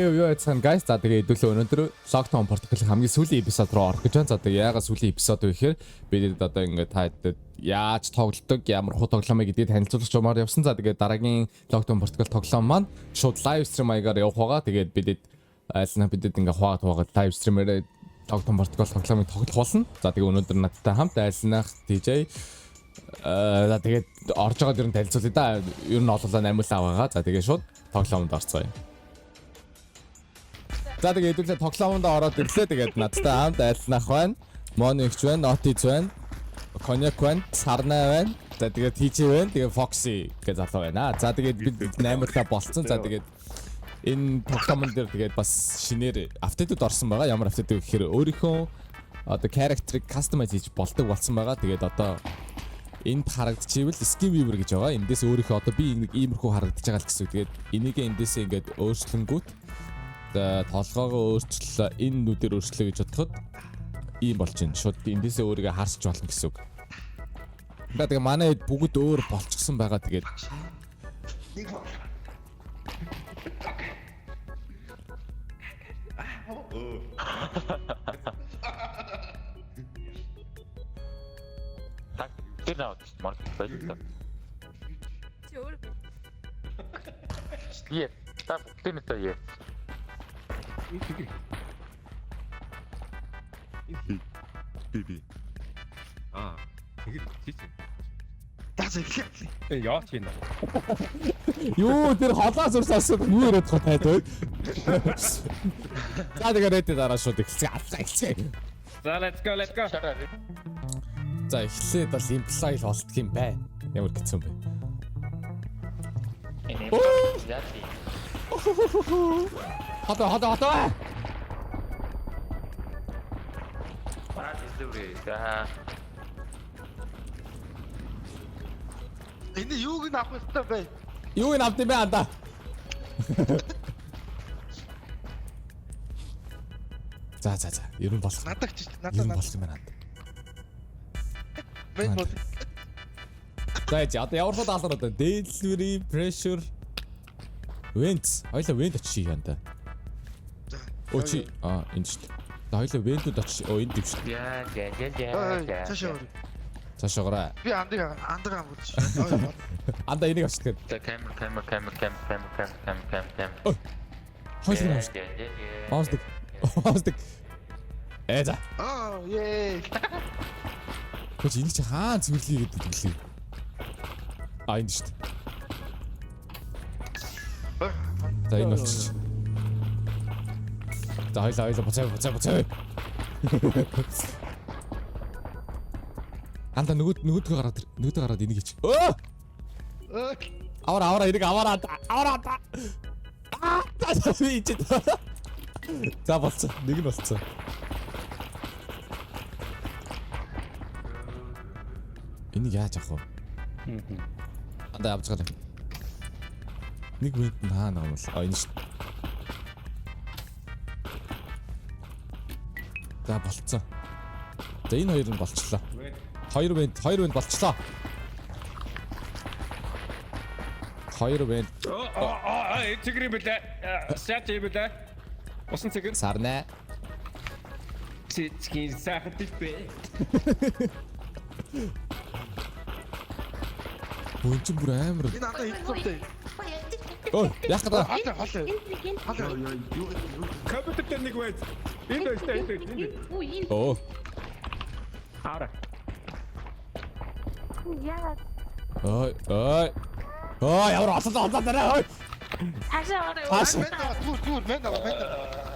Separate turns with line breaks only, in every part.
Юу яцхан guys за тэгээ хэдүүлээ өнөөдөр Lockdown Protocol хамгийн сүүлийн эпизод руу орох гэж байна. За тэгээ яагаад сүүлийн эпизод вэ гэхээр бид одоо ингээд таадаг яаж тоглодог, ямар хуу тоглоомыг гэдгийг танилцуулах юмар явсан. За тэгээ дараагийн Lockdown Protocol тоглоом маань шууд live stream маягаар явах байгаа. Тэгээд бидэд ингээд хуваагаад live stream-ээр Lockdown Protocol тоглоомыг тоглох болно. За тэгээ өнөөдөр надтай хамт айлснах DJ за тэгээд орж байгаа дөрөнд танилцуулъя да. Ер нь ололоо 8 л аваагаа. За тэгээ шууд тоглоомд орцгоё. За тэгээд хэдүүлээ тоглоомонд ороод ирлээ. Тэгээд надтай хамт айлснах байна. Моно ихч байна, Нотиз байна. Коньяк байна, Сарнаа байна. За тэгээд TJ байна. Тэгээд Foxy гэж залуу байна. За тэгээд бид 8-аа болцсон. За тэгээд энэ тоглоомон дээр тэгээд бас шинээр апдейтууд орсон байгаа. Ямар апдейт вэ гэхээр өөрийнхөө одоо character-ыг customize хийж болдог болсон байгаа. Тэгээд одоо энд харагдчихвэл skin weaver гэж байгаа. Эндээс өөрийнхөө одоо би нэг иймэрхүү харагдаж байгаа л гэсэн. Тэгээд энийг эндээс ингээд өөрчлөнгүүт толгоогоо өөрчлөлөө энэ нүдээр өөрчлөө гэж бодоход ийм болж байна. Шууд эндээсээ өөрийгөө харсч болно гэсэн үг. Тэгээд манай хэд бүгд өөр болчихсон байгаа. Тэгээд
Get out, Mark.
Sure.
Yes, stop. Finish the yes.
Биби. Хийх.
Яа ч юм.
юу тэр холоос урсаас юу яриад байгаа тайд. За тэгээд дараа шууд эхэлцгээе.
За let's go.
За эхлээд бол imply л болтг юм бай. Ямар хэцүү юм бэ? Хата.
Энэ юуг нь авах хэрэгтэй бай.
Юу ин авт юм бэ анда? За. Ер нь болох.
Надад ч
Ер нь болох юм байна.
Бай бол.
За одоо ямар хөө даалгавар одоо delivery pressure vents хоёлаа vent очиж юм да. Оо чи энэ шүү дээ. Хоёлаа vent-д очиж энд дэв шүү.
Yeah.
Цаашаа гараа.
Би андаа амгуулж.
Анда энийг очиж
The camera.
хоёлаа авч. Аасдаг. За.
Yay.
Көч энийг чи хаан цэвэрлэе гэдэг хэлээ. Энэ шүү дээ. За энэ болчих. За хоёлаа буцаа. Анда нөгөөдгөө гараад энийг хийчих. Аваа энийг аваараа. За болцсон. Нэг нь болцсон. Энийг яаж авах вэ? Анда авч гараа. Нэг минут хаана юм бол энэ шүү. За болцсон. За энэ хоёр нь болчихлоо. Хоёр бэнд болчихлоо. Хоёр бэнд.
Чигри бэлээ. Сяч бэлээ. Усан цэгэн.
Сарнаа.
Чичгийн сайхан типэ.
Бүүн чи бүр амар.
Энэ андаа хийцүүтэй.
Ой, яах гэдэг?
Хатаа.
Компьютер нэг байд. Энд.
Оо.
Ара.
Яа.
Ой. Ямар олоо дараа. Ой.
Ашаа.
Мен даа.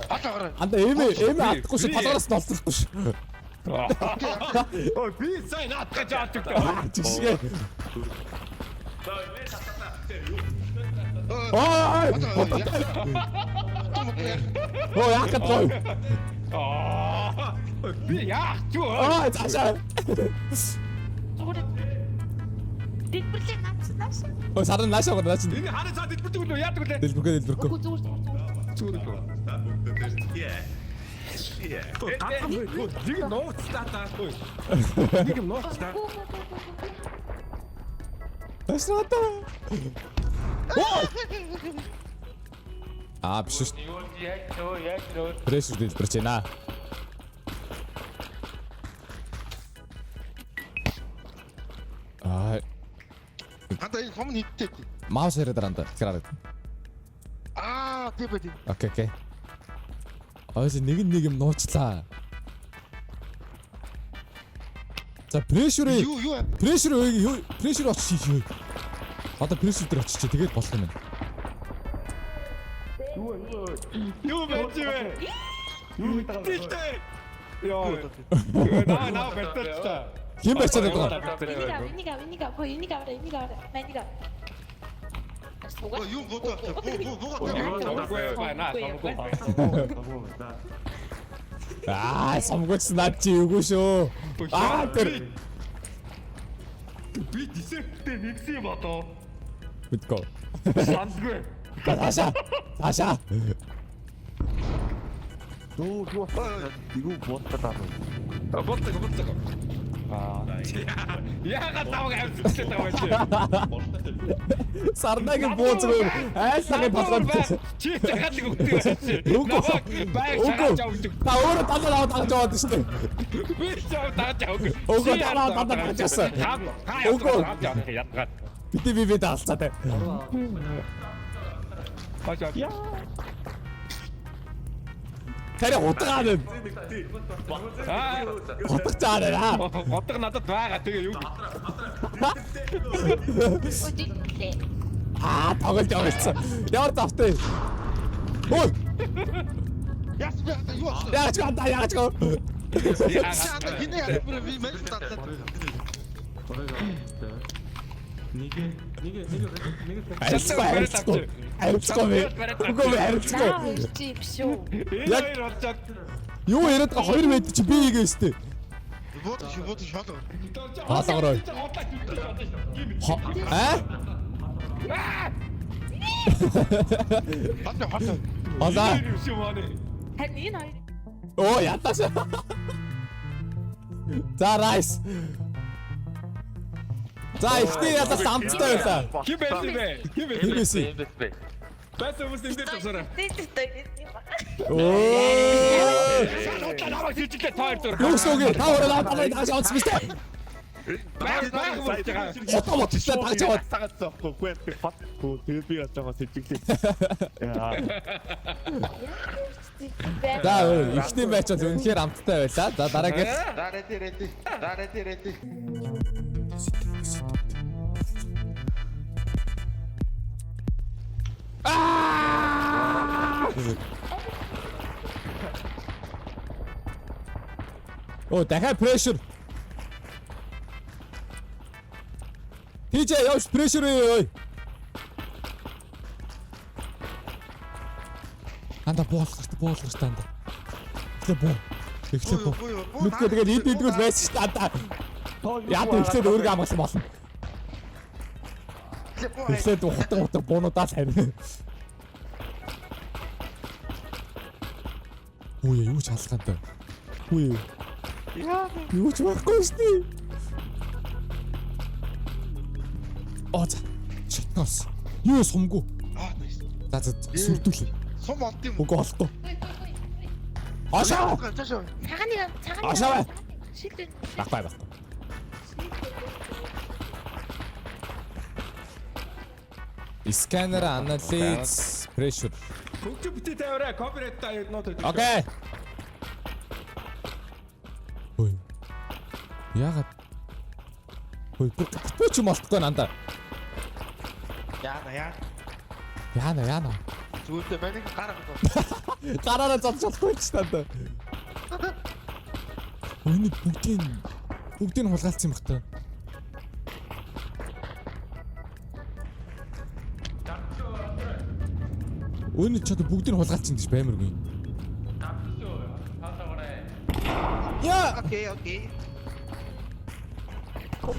Хатаа.
Анда эмээ атахгүй шүү, толгоос нь олдохгүй шүү.
Ой, би сайн наадгаж авдаг.
Чигшгээ. Ой, яах гэдэг?
Би яах ч юу?
Цаашаа.
Дэлбэрлээ нааш.
Ой, сарна наашаа гоо наач.
Энэ хараа цаа дэлбэрдэг үү? Яадаг үлээ?
Дэлбэрхөө.
Зүгээр. Нэг нууцтай таахгүй. Нэг нууцтай.
Ташрата. Аа биш шүү.
Яг нөө.
Прешэр дэлбэрч байна. Аа,
Хата энэ сум нийттэй.
маус яриад дараа нь тэгэхээр.
Аа, тийм үү.
Окей. Аяс нэг юм нууцлаа. За прешэр
Юу.
прешэр очиж юу. Одоо прешэр дээр очиж тэгээд болох юм байна.
Юу байж вэ? Юу мэдээ? Яа. Наа бэлтэлтэй.
Хин байцаад байгаа.
Виника, Виника.
Юу готоо.
Аа, самгууч над чи юугүй шүү. Аа, тэр
Би дисерттэй нэгсэн юм одоо.
мэдгүй.
Сандгүй.
Таша.
Боттог. Яагаад тавг авчихсан байгаа юм.
Сарнагийн бууцгүй айлсагийн толгойд.
Чи дахиад нэг өгдөг байсан. Байг шахаж авдаг.
Та өөрөө талаар аваад яваад шүү дээ.
Би ч аваад авдаг.
Үгүй талаар авчихсан.
Ядгаад.
Би даалцаатай.
Хашаа.
Тэр утгаад байна. Утгацаараа.
Утга надад байгаа. Тэгээ юу?
Ой,
тоглож явуулсан. Ямар завтай. Ой,
Яс би юу ах.
яаж гоо.
Яа, гинэ яа бүр би мэл татсан.
Яг юу яриад байгаа 2 мэд чи би игээс тээ.
Вот шалга.
Хаалгараа.
Хата.
Алаа.
харин энэ хоёр
Оо ятаас. За райс. За ихтэй ятаас амттай байлаа.
Хин байсан бэ?
Хин байсан?
Байсан хүмүүс энэ дээр тасараа.
Оо.
Намайг хилжлээ таар дөр.
Юусooгээ та өөрөө наатаа дааш онцсон биз дээ.
Баг болж байгаа.
Хотоо моттой тагч аваад. За ихтэй байчаад үнэхээр амттай байлаа. За дараагийн.
Реди.
Оо дахиад прешэр. Тийч явж прешэр ой. Анда боолгох танд. Эхлээ боо. Мэдгүй тэгээд идэгдгүүл байсан шүү дээ анда. Яа тэгэхээр өөргөө амгалсан болно. Эхлээд утга буунуудаас харин. Ой юу ч халахантай. Ой. Юу ч байхгүй шүү дээ. Оц. Читнос. Юу сумгүй. За сүрдүүлээ.
Сум олд юм.
Үгүй олохгүй. Ашаа.
цагаан
Ашаа.
шилдэ
Багтай. Сканер анализ pressure.
Хөгжи бүтээ тавиараа копирайт та нот өгдөг.
Окей. Ой. Яагаад? Ой, бүч юм болтгоо нанда. Яана.
Зүйлдэ байна гарах.
Гараараа зодчихгүй ч танд. Өний бүгдийг хулгайлцсан юм бахта. Өний ч одоо бүгдийг хулгайлцсан гэж баймаргүй. Яа.
Окей.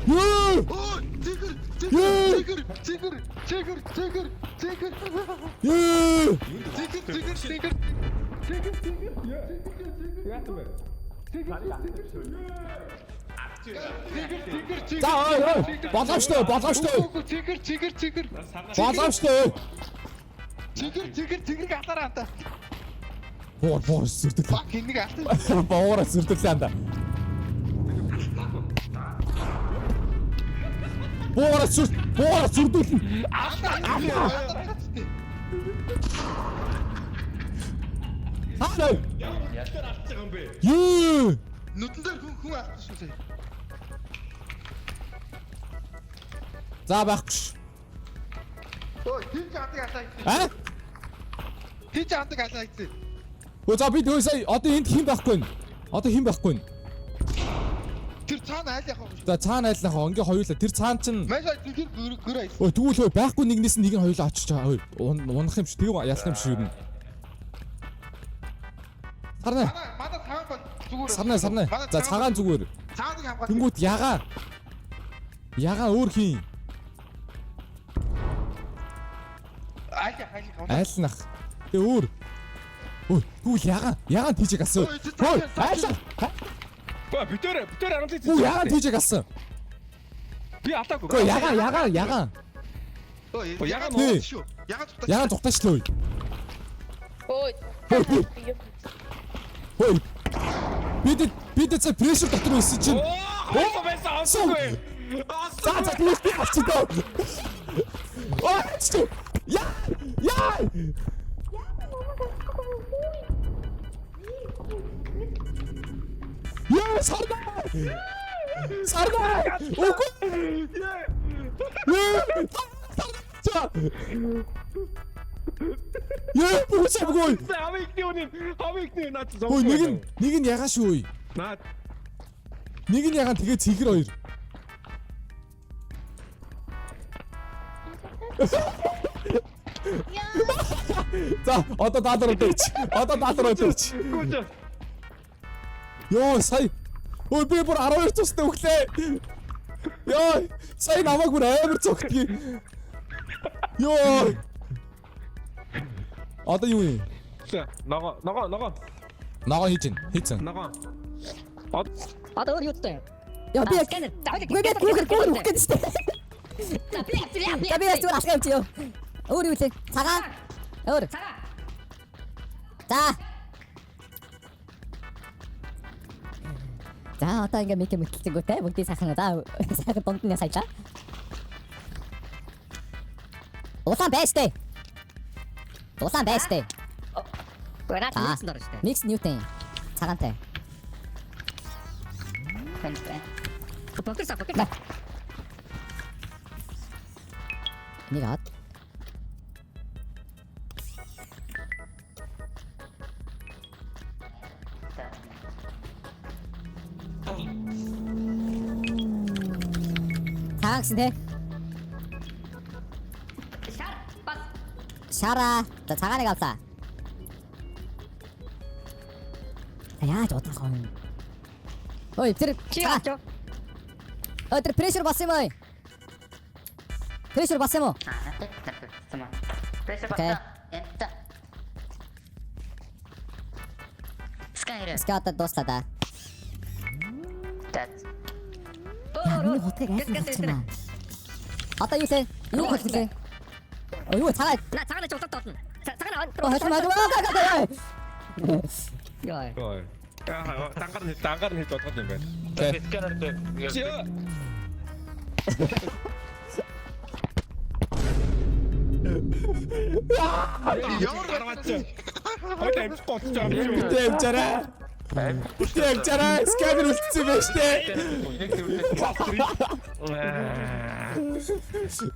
Юу?
Ой, зигэр.
Юу? За ой. Болгоомжтой.
Зигэр.
Болгоомжтой.
Цэгэр гатараа та.
Боо сүрдэг.
Fuck энийг алдаа.
Боогоор сүрдэглээ анда. Боогоор сүрдүүлнэ. Хаа.
Ястар авч байгаа юм бэ?
Юу?
Нүдэндээ хүн алдсан шүү дээ.
За байхгүй ш.
Ой, тийм ч хатаг алдаа.
А?
Тийм ч хатаг алдаа хийсэн.
Өө за би тэгээ сая одоо энд хэн байхгүй вэ? Одоо хэн байхгүй вэ?
Тэр цаана айл явах юм шүү.
За цаана айлнах ингээ хоёулаа тэр цаан чинь
Машаа тэр гөр айс.
өө тэгвэл хөө байхгүй нэгнээс нэг нь хоёулаа очиж байгаа. Ой унах юм ш. Тэгээ ялах юм шиг юм. Сарна.
Мада цагаан бол зүгээр.
Сарна. За цагаан зүгээр.
Цааныг хамгаалах.
Тэнгүүд ягаа. Ягаа өөр хийн.
Айл.
Айлнах. Тэгээ өөр. Ой тэгвэл ягаа тийжэг асан. Ой айлнах.
Ба битээр 15
Өө ягаа тийжэг асан.
Би алдаагүй.
Өө ягаа.
Ой,
ягаан
нуу
шүү.
Ягаа тухтаачлаа.
Ой.
Ой. Бид цаа прешэр дотор байсан чинь.
Оо байсан авсгүй.
За тэгвэл би авчихдаа. Ой чи. Яа. Яа сарна. Үгүй. Яа бүсэвгүй.
Хавигний наад зов.
Ой нэг нь ягаа шүү.
Наад
Нэг нь ягаа тэгээ цэгэр хоёр. За одоо даалар өдөрч.
гүйж.
Йоо сая. Ой би бүр 12 тустай өглөө. Йоо сая намайг бүр амар цогтгий. Йоо. Одоо юу юм? Ногоо хийцэн.
Ногоо.
Одоо өөр юутай?
Яа би
Сканер.
гүгээр үхэж штэ. Би зүгээр ашиг авчих ёо. Өөр юу лээ? Цагаан. Өөр. За. За одоо ингээ мэтэлцэнгүүтэй бүгдийг сайхан сайхан дунд нь саялаа. Улаан байштай.
Гэрээ хийсэн дөрөв штэ.
Микс Ньютон. Цагаантай.
Покерса.
Нэг хат. Цагаан тэ. Шара. За цагааныг авлаа. Яаж удаа юм. Ой тэр
Чигач.
тэр прешэр басан юм ой. Прешэр басан юм уу?
Прessure
Окей.
бата. Энта. Сканер.
Ската дуслаа да.
Тат.
Яа миний хотыг айсан. Одоо юу лээ? Юу хэлээ? Юу цагаан.
На цагаан ч утаа тоотно. Цагаан
Хөөе.
Яа.
Ой. Дангаар нь хийж бодгод юм байна.
Сканер дээр.
Чи
Ямар
гарваач. Хойд амт гоцж байгаа юм шүү.
Тэгчараа сканер үлдсэн байж тээ.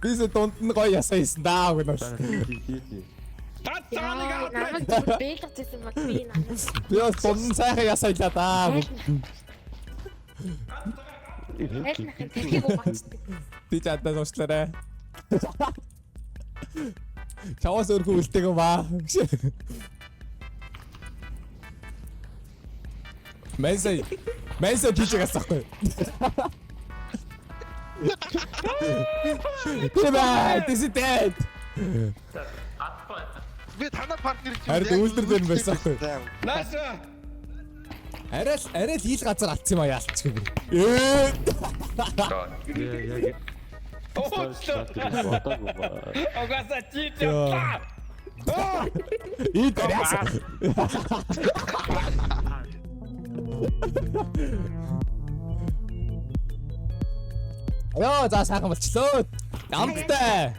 Бис дунд нь гоё ясаасан даа гэнэс.
Цааныг аваад.
Намайг зүгээр бэлгэжсэн баг би намайг.
Би бас дунд нь сайхан ясаалаа даа.
Айлнах юм тэрхийг угаачдаг.
Би чаддаа суучлаарай. Чаваас өргөө үлдээгөө ба. Менсэй тийчээ гасахгүй. Тэбэ, this is dead.
би танаа партнер чинь.
Харин үйлдэр дээр нь байсаахгүй.
Наас.
Арай л ил газар алдсан юм а яалтчих юм.
Огаса чи та.
이 때렸어. 야, 자 잠깐만 치소. 남대.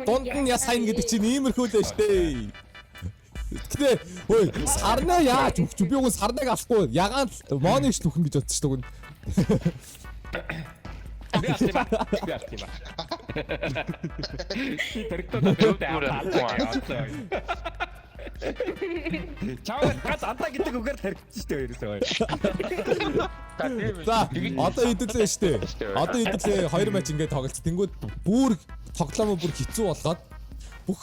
Дунд ясайн гэдэг чинь иймэрхүү л шүү дээ. Гэтэ ой сарна яаж өгч би уг сарныг авахгүй ягаан моныг ч түүхэн гэж бодсон шүү дээ.
Би алтима. Би тэрэгтээ аваад. Чавд гад антаа гэдэг үгээр тэрэгдсэн шүү дээ ерөөсөө.
За одоо идэвлээ шүү дээ. Одоо идэвлээ 2 матч ингээд тоглолт. Тэнгүүд бүр тоглоомоо бүр хэцүү болгоод бүх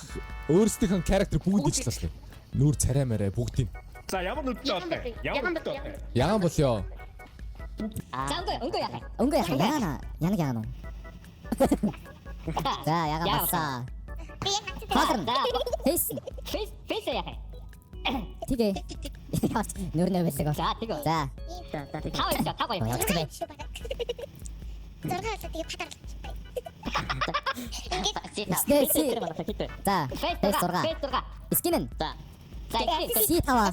өөрсдийнх нь character бүгд ижлээ. Нүүр царай мэрэ бүгдийг.
За ямар нүдтэй болтой? Ямар нүдтэй болтой?
Ягаан болёо.
자, 엉거 야해.
엉거 약간 야나 야나 자 야가 봤어 파스름 페이스
페이스 야해.
티게 누르네 베스고
자, 이거.
자
타워 있죠, 타워 있죠.
어떻게 돼 자, 페이스 돌아가.
페이스 들어가.
스킨은
자,
C 타워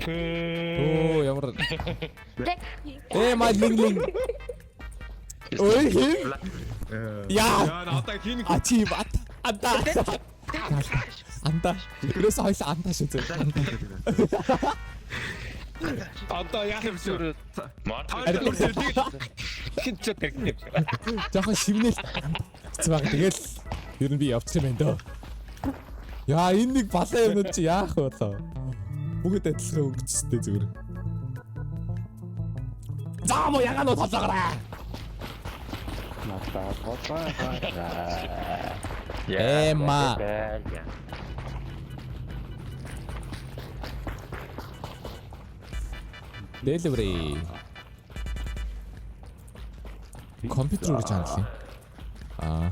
Оо ямар. Маа линг. Ой хин. Яа.
Одоо хин
А чи бат. Анда. Крэс хоёул анда шүү дээ.
одоо яах юм бэ? Хин ч тэрэгтэй.
Жохон шивнэл. Цэвэг тэгэл ер нь би явчих юм байна дөө. Яа энэ нэг балаа юмнууд чи яах вэ лоо? Бүгд адилхан өнгөцтэй зүгээр. Заамо ягаан уу толгоорой. Эма. Delivery. Компьютер гэж хаалт юм. Аа.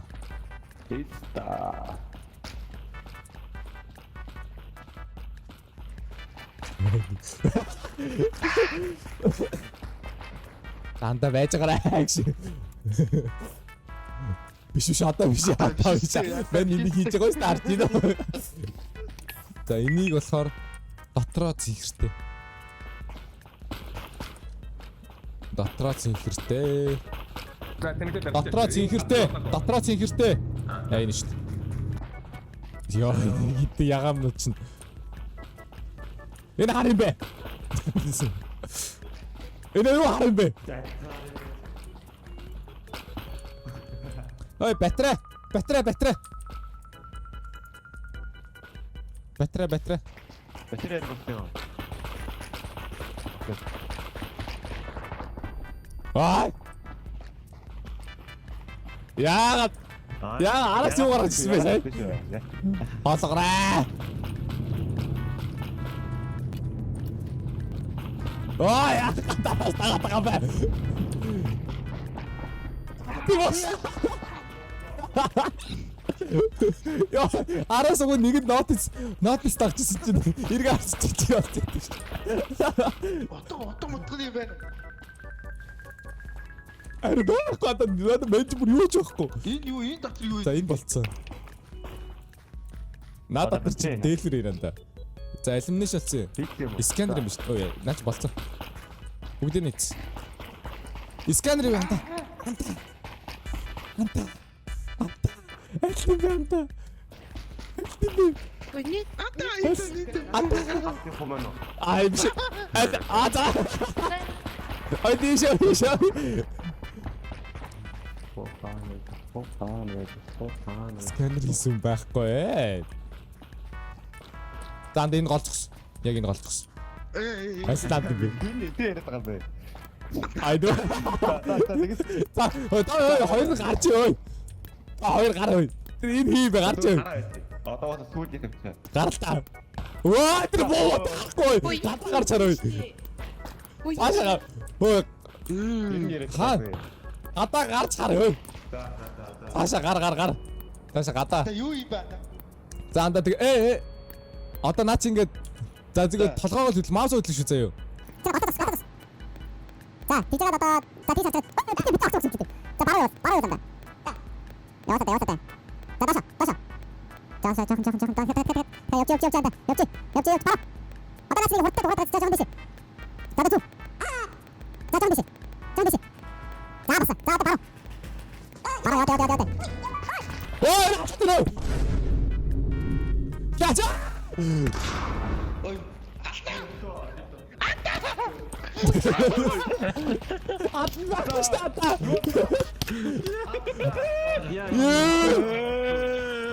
Дандаа байж байгаарай гэж. Биш одоо биш. Мэн энийг хийж байгаа старт юм. За энийг болохоор дотроо зинхэртэй. Дотроо зинхэртэй. Дотроо зинхэртэй. Яа энэ шүү дээ. Яа ингэ ягаамнууд чинь. Энэ хар юм бэ? Энэ юу хар юм бэ? Ой, батарей.
Батарей болтой.
Ай! Яагаад аргач юу гаргаж ирсэн бэ сая? Хоолгороо. Ой, тага бай. Тимос. Яа, араас өгөө нэг нь нотис тавьчихсан чинь эргээ авчихчих явчихдаг шүү.
Отоо мутганы юм байна.
Ари надад мэж бүр юу ч байхгүй.
Энэ юу энэ дотор юу?
За энэ болцсон. Надад тэр чинь дээлэр ирэн да. За elimination болсон. Сканер юм биш. Ой, наач болцсон. Бүгдийг нийц. Сканер юм антаа. Антаа. Ай биш. За. Ай тийш. Сканер хийсэн байхгүй ээ. Танд энэ голцсон. Яг энэ голцсон. Аслаад би.
Би яриад байгаа бай.
Айдоо. За, хоёр гарч ой. Хоёр гар ой. Энэ хий бэ гарч ой.
Одоо сүүл хийх.
Гарлаа. Оо, тэр боо тахгүй. Гадаа гарч хараа. Аашаа. Ой.
Энэ яриад
Хаа. Гадаа гарч хараа. Аашаа гар. Таашаа гадаа.
Юу юм бэ?
За анда тэг одоо наач ингээд за зүгээр толгоогоо хөдөл маус хөдөл шүү заяа.
자 뒤쪽에 놨다 자 뒤쪽 자 바로 요 자. яваад та. 잠깐 옆지 한다 옆지 바로 아따 나스 왔다 진짜 잠깐 대시 나도 좀 자, 잠깐 대시 잡았어 바로 야대
와, 나 죽더라. 가자. 맞고 싶다.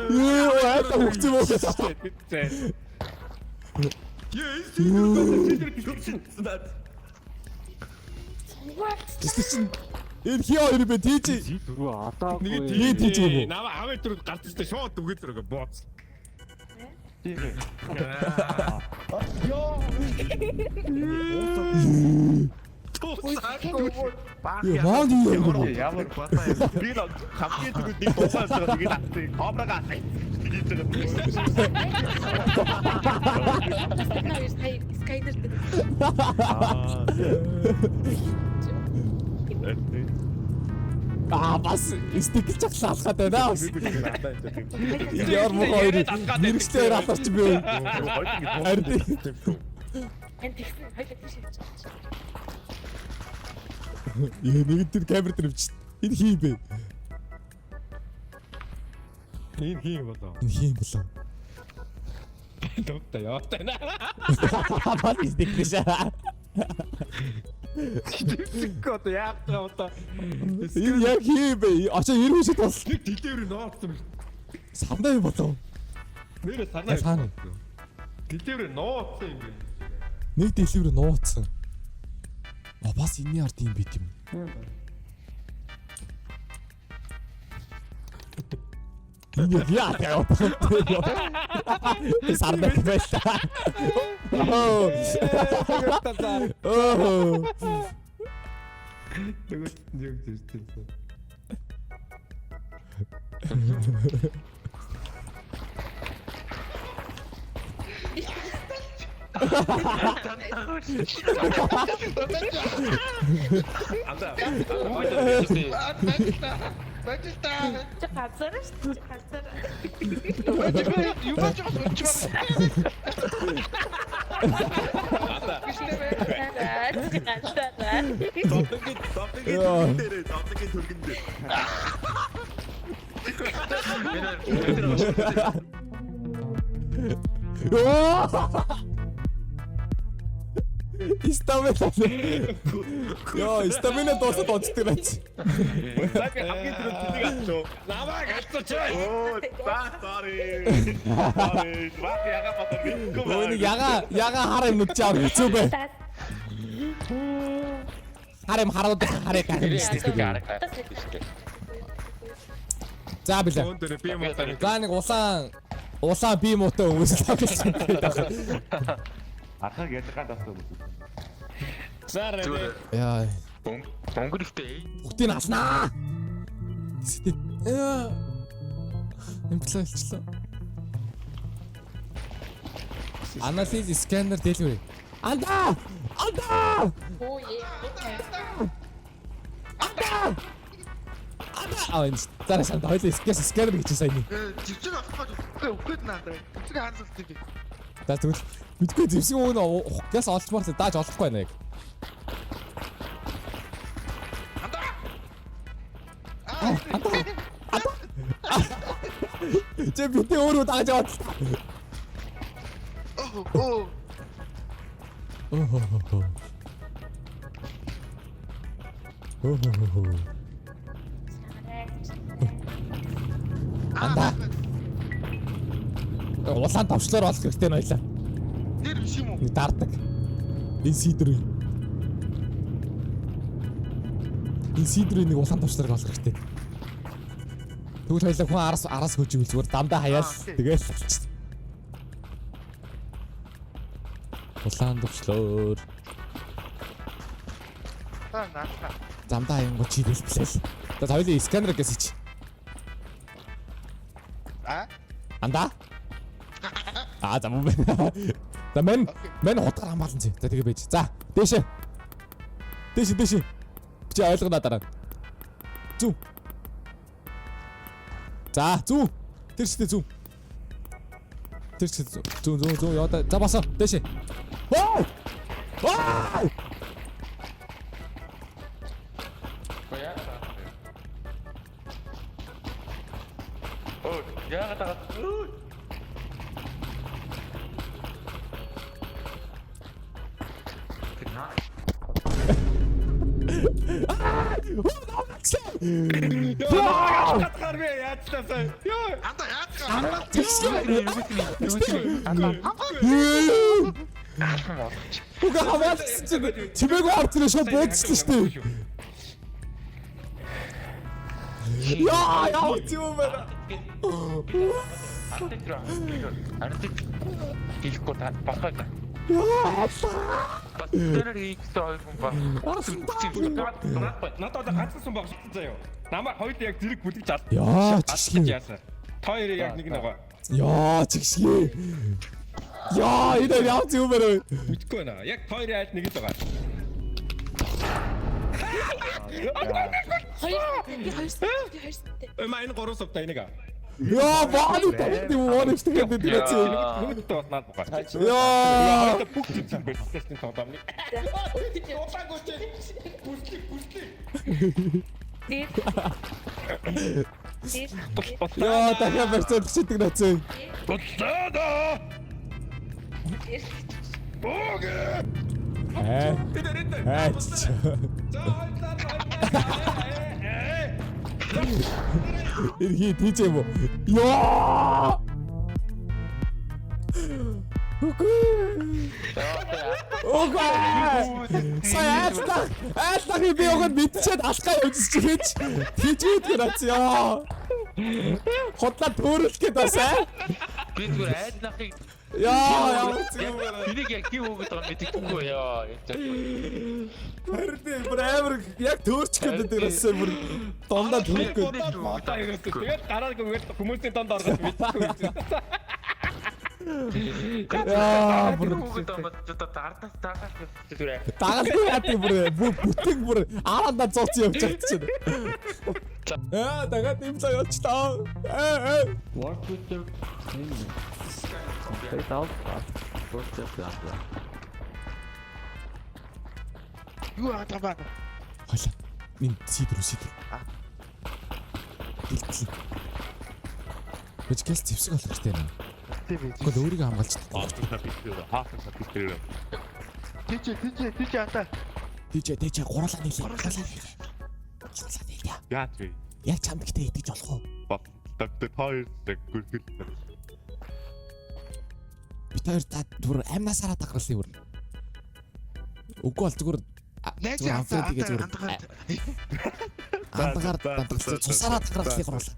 왜 또 먹지 못했어? Энэ хий хоёр бэ тийч. Нэг тийч юм уу?
Намаа аваад түрүү гартстай шууд үгээд түрүү бооц.
Тийш.
Яа тийм юм бэ?
Ямар бата юм. Би л хамгийн түрүү нэг дуусаад тэгээд атсан. Кобрага атсан.
Скайнер гэдэг.
Бас стикл чаглаалахад байна бас. Яар муу хоёр нэрчээр атарч би. Харин
Энд тэгсэн хоёул тийш.
нэг тэр камер дээр авчиж. Энэ хий бэ?
Энэ хийм болоо.
Энэ хий болоо.
Төвтэй яа тана.
Бас стикл шаа.
Гот яах вэ?
Энэ яг хий бэ? Очоо ирвэ шиг бас.
Нэг дэлээр нооцсон.
Сандаа юм болоо.
Нэрэ санаа.
Санаа.
Дэлээр нооцсон юм бэ.
Нэг дэлгүүр нууцсан. Бас энэний ард юм бит юм. Энэ яа яа. Сардаг байла. Оо.
Тэгвэл яг тийм.
Газар шүү. Газар.
Стамина дуусаад онцдог байж.
Яг хамгийн түрүү тэнийг авчоо.
Намаа гацчих.
Оо, sorry. Баг яга батар.
Яга хар юм нүд чаар хэцүү бай. Хараад хараа гэх юм шүү дээ. За билээ.
Өн дээр би муу тань.
За нэг улаан би муутай өмсөлөө гэж байна.
Ахаа яаж гадаасан юм.
Сарэ.
Яа.
Бонгортой.
Бүгдийг наснаа. Имплэлчлээ. Анализ сканер дэлгүүр. Анда!
Оо е.
Энэ зараа санд хоёул сканер гэж сайн юм.
Жижиг авах гэж үгүй надаа. Жижиг хаансалдаг.
За тэгвэл мэдгүй зэвсэг өгнө газ олчмаар л дааж олохгүй байна яг. Чи битээ өөрөө дааж аваад. Анда. Улаан товчлоор олох хэрэгтэй нь ойлаа.
Нэр биш юм уу?
Даардаг. Энэ сидрийн нэг улаан товчлоор олох хэрэгтэй. Тэгвэл хоёлаа хүн араас хөөжигүүл зүгээр дандаа хаяал тэгээл болчих. Улаан товчлоор
Нааса.
замдаа аянгуу чи хэлбэлээ. За хоёлаа сканер гэсэж. Анда? За мөн байна. За мен хутгаар хамгаалсан чи. За тэгээ байж. За дээшээ. Дээшээ. Чи ойлгоноо дараа. Зүг. За зүг. Тэр шидэ зүг. Тэр чи зүүн яваа. За басаа. Дэшээ. Вау! Вау!
яагаад таа. Хатгарвэ яацлаа. Ёо.
Анда яах
Уга хамаалагч чимээг орчихно шууд буудчихсан шүү дээ. Яа тийм байна.
Хэлэхгүй та бахаг. Тэр ихтэй ойлгон ба. Надад ганцсан баг шигтэн заяа. Намайг хоёул яг зэрэг бүлгэж ад.
Яа чигшээ.
Яасан. Та хоёрыг яг нэг нэг.
Яа чигшээ. Яа энэ яа тийм байна.
Мэдгүй байна. Яг та хоёрын айлд нэг л байгаа. Маа энэ гурав сувтай энийг.
Яа бааны тавьд юм уу нэг тэгээд дээч.
Хүмүүстээ бас наад байгаа.
Яа
Бүх зүйл бэлтгэсэн тоглоомны.
Яа дахиад барьцаад чидэг нацаа.
Боцоо.
Ирхий тийч юм уу? Яа! Айлтах би өгөөд мэдчихэд алхаа явуулчих гэж тийчээд гэраач яа. Хотлоо төөрөх гээд басаа.
Би зүгээр айлнахыг
Яа тийм байна.
энийг яг тийм өгöd байгаа мэдэхгүй яа.
Харин брэвэр яг төөрчих гээд дээрээсээ бүр дондоо төрөх гээд.
Тэгээд гараад ингээд хүмүүсийн донд оргож мэдхгүй.
Яа бүр
өгöd байгаа ардаас таагаас зүгээр.
тагалгүй яа тийм бүр бүтэн бүр аавда зооц явж чадчихна. Дагаад юм л явчлаа.
Work with your team. Take out. Work with your team.
Юу атабаа.
Хойлоо. Минь сидр. Дэлтэн. Бичгээс зэвсэг болох хэрэгтэй нэ.
Тийм ээ.
Гэхдээ өөрийгөө хамгаалж
Тийч ата.
Тийч гурлаа нийлээ.
Яа чи.
Яг чамд ихтэй идэж болох уу?
Доктор хоёр гүргэл.
Бид хоёр та бүр амнасаараа дагралын бүр. Үгүй бол зүгээр
Найз
амфрад тэгээ зүгээр. Андгаар дагралсан цусаараа дагралын гурлаа.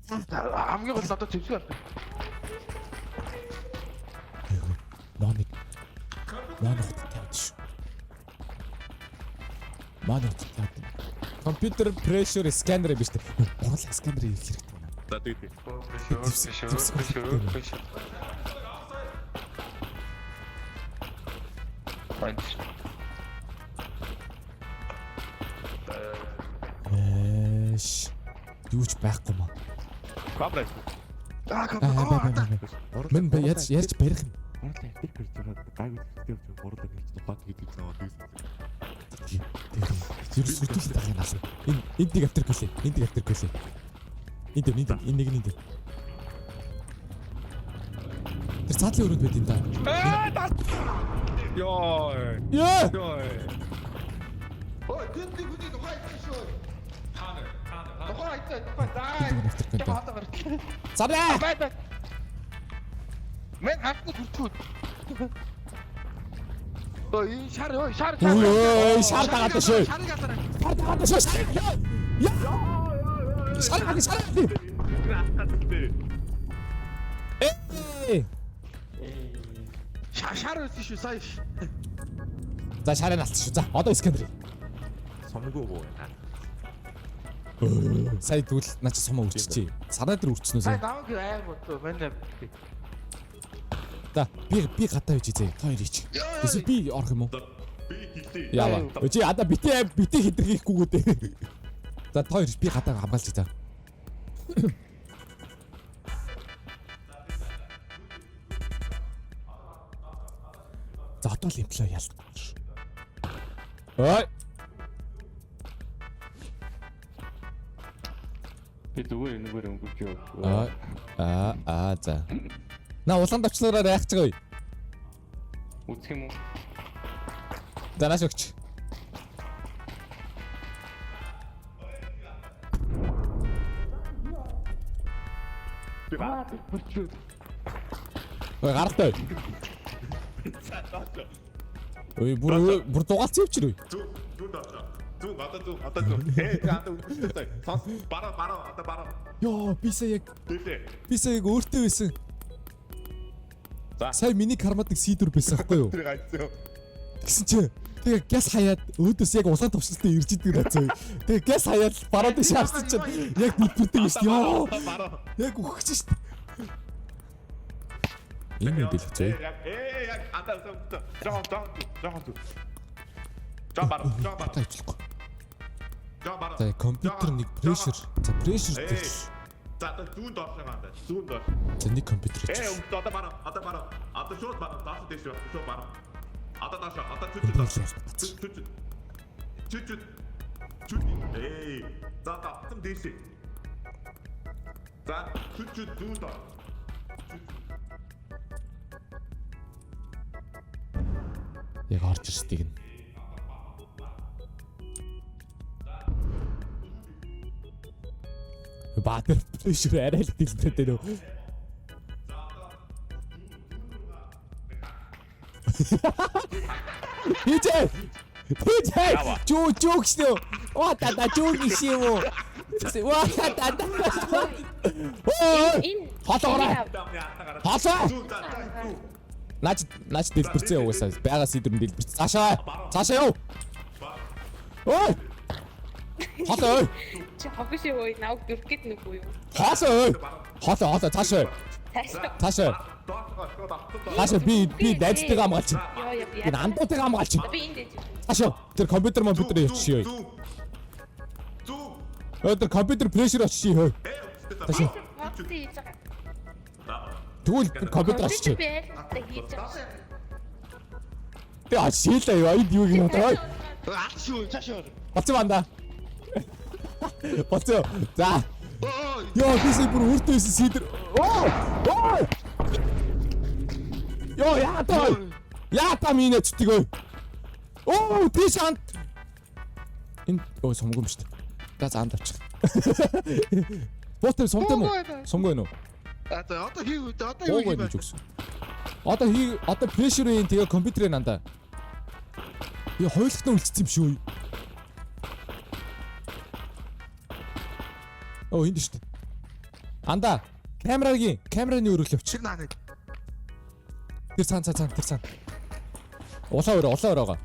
Хамгийн гол одоо зэвсэг.
Моник тавьчих. Моник тавьчих. Компьютер прешер сканер биш үү? Гурлаа сканер хийх хэрэгтэй байна.
За тийм.
Юу ч байхгүй маа.
Кабрай.
Мен ярьж барих юм.
Орлоо тэр персонаж гайгүй гэдэг гурав гэж бат гэдэг зав тийм.
Тэр сүрдүүлэх тахын нас. Энд нэг автер гэлээ. Энд нэг нь. Тэр цаадлын өрөөнд байд юм да.
Ёо.
Яа!
Ой, гэнди бүдий тухай шүү. Тухай.
Сабла!
Мен хатны хүртгүүд. Ой, шар.
Ой, шар тагаад шүү. Шар.
Шар өссөн шүү сая.
За шараа алцсан шүү. За одоо сканер.
Сомгүй боо.
Сая тэгвэл наа чи сумаа үрччихье. Санаа дээр үрчснөө
Сая
сая.
даваг аймаг тоо манай.
За би гатаа үчи зэ. Та хоёр ич. Эсвэл би орох юм уу?
Би хэлээ.
Яа. Үчи ада битээ хитрхийхгүйгээ дээ. За та хоёр би гатаа хамгаалж за. За одоо л имплоо яалт. Ой.
Би зүгээр энэгээр өнгөрч
Аа за. На улаан давчлаараа яах гэж байгаа вэ?
үзэх юм уу?
Данаш өгч. Ой гартай. Ой бүр дугаалцсан юм чи юу?
зүг одоо зүг одоо үстэй сонс бараа одоо бараа
Йоо би сая
дээлээ
өөртөө байсан.
За.
Сая миний кармад нэг сийдвэр байсан байхгүй юу?
тэр гайцсан
Гэсэн чи тэгээ газ хаяад өөдөөс яг улаан товчлолтой ирж идэг нацаа. Тэгээ газ хаяад бараад шаарсан чинь яг бүтбүрдэг шүү дээ. Йоо.
бараа
Яг өгч шүү дээ. Энэ дэлгэцээ.
яг ата жоо бараа
Тайчлахгүй.
жоо бараа
За компьютер нэг прешэр. За прешэр дээр.
за одоо зүүн доош байгаа зүүн доош
За нэг компьютер хийж.
одоо бараа одоо шууд бараа доош дэш шууд бараа одоо доош одоо чүт за татсан дэш за чүт зүүн доош
Яг орж ирсдэг нь. Баатар прешэр арай л дэлбэрээд байна уу? Хичээ! Жоо оо та жоо юм уу?
Энэ
Холоорой. Хасаа. Наач дэлбэрцээ угаасаа байгаа сийдрэм дэлбэрц. Цаашаа яв. Ой. Холоо.
чи хогш ой нааг дүрхгэд нүггүй юу?
Холоо. Цаашаа. Цаашаа. Цаашаа би дайцтайгаа хамгаалч.
Яа.
Андуутайгаа хамгаалч.
Би энд дэж.
Цаашаа. Тэр компьютер явчихъя. Тэр компьютер прешэр очиж. Цаашаа.
Хоттой хийж байгаа.
Тэгвэл компьютер очиж.
Тэ хийж байгаа.
Тэгээ шийлээ юу энд юу юм аа.
Ачуу цаашаа.
Боцоо банда. Боцоо. За. Йоо бисээ бүр өөртөө исэн сийдэр. Оо. Йоо яатаа. Яатаа минь чтиг ой. Оо тийшант. Энэ сумгом шүү дээ. За заанд авчих. Ботор сумтай мó? Сумгүй нөө.
Одоо хийв одоо
Юу
юу
гэж өгсөн. Одоо прешэрийн тэгээ компьютерийн нандаа. Яа хойлохтон үлдсэн юм шүү. Оо энд шүү дээ. Анда камераны өрөөл явчих.
чиг наа нэг.
Тэр цаан. Улаан өрөөгөө.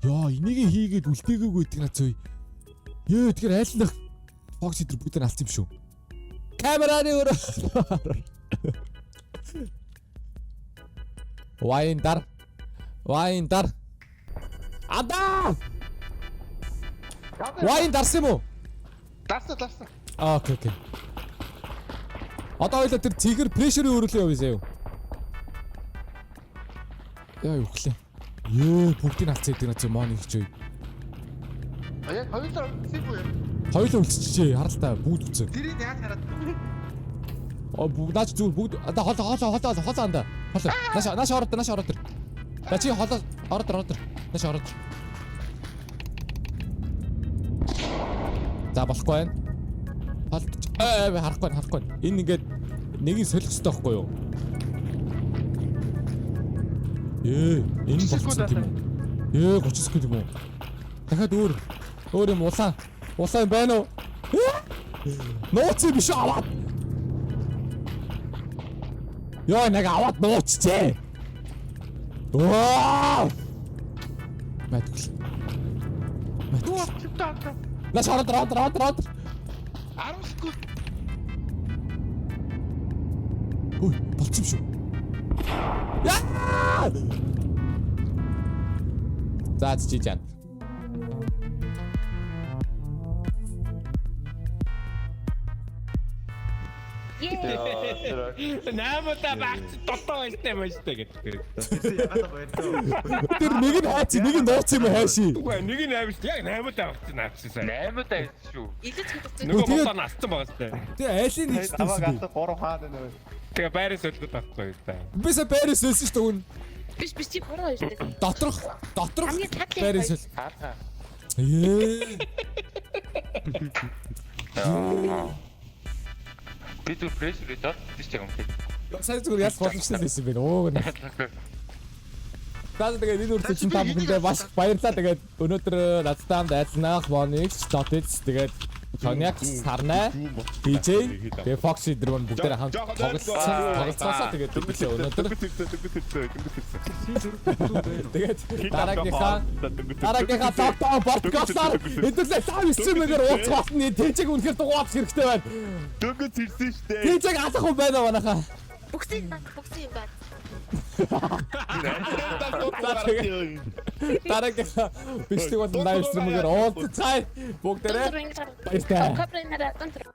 Яа энийг хийгээд үлдээгээгүй гэдэг наа зөө. Ёо тэгэхээр айлнах Фокс идэр бүгд алцсан юм шүү. Камераны өрөө. Вайн дар. Ада! Вайн дарсан юм уу?
Дарса.
Окей. Одоо ойлоо тэр цэгэр прешэрийн өрөөлөө явъя заяа. Яа юу хлээ. Ёо бүгдийг алцсан гэдэг наа мон их ч.
Яг хоёулаа үлдсэйгүй юм.
Хоёулаа үлдчихжээ. Харалтаа бүгд үлдсэн.
Тэрийг яаж хараад.
Наач зүгээр бүгд одоо холоо анда. Холоо. Нааш ороод тэр. Да чи холоо ороод. Нааш ороод. За болохгүй байна. Харахгүй. Энэ ингээд нэгийг солих хэрэгтэй байхгүй юу? Энэ болчихсон юм уу? 30 секунд юм уу? Дахиад өөр юм улаан байна уу? Нууц биш аваад. Яа нэг аваад нууцчээ. Ваа! Мэдгүй. Наш ороод.
10 секунд.
Ой, болчихсон шүү. Яа! За чижaan.
Ее.
Наамуудаа багц дотоо байстай байстай гэдэг.
Тэр нэг нь хайч, нэг нь нууц юм хайши.
Үгүй нэг нь авч яг наамуудаа багц наачсан.
8-д авсан шүү.
Идэж хэлсэн.
Нөгөө бодлоо насцсан байгаа сте.
Тэгээ айлын нэг
Намайг
тийм.
алах 3 хаад байна.
Тэгээ байрас өлгөд авахгүй та.
Бисаа Парис өлсөн шүү дээ.
Биш чи хороо байж тээ.
Доторх
Хамгийн татлын
Парис өл.
Хаалгаа.
Ээ.
Би түр фрэш рэтот тийч юм.
Сайн зүгээр яс боломжтой байсан бэ. Өө. Таад тэгээ энэ үргэлжлэн та бүхэндээ маш баярлалаа. Тэгээд өнөөдөр надтай хамт айлнах Monix, Dotix тэгээд Коньяк, Сарнай, DJ, тэгээ Foxy дөрөв бүгдээр хамт тоглолцоосоо тэгээд бид өнөөдөр тэгээд дараагийнхаа топ подкастаар хэдүүлээ сав стримээр уулзсан тэжиг үнэхээр дугаарч хэрэгтэй байна.
Дөнгөж ирсэн штэ.
Тэжиг алах юм байна манайхаа.
Бүгсийн бат, бүгсийн бат.
Дараагийнхаа бичлэг бол лайв стримээр уулзцай бүгдээрээ баяртай.
Капренера тантра.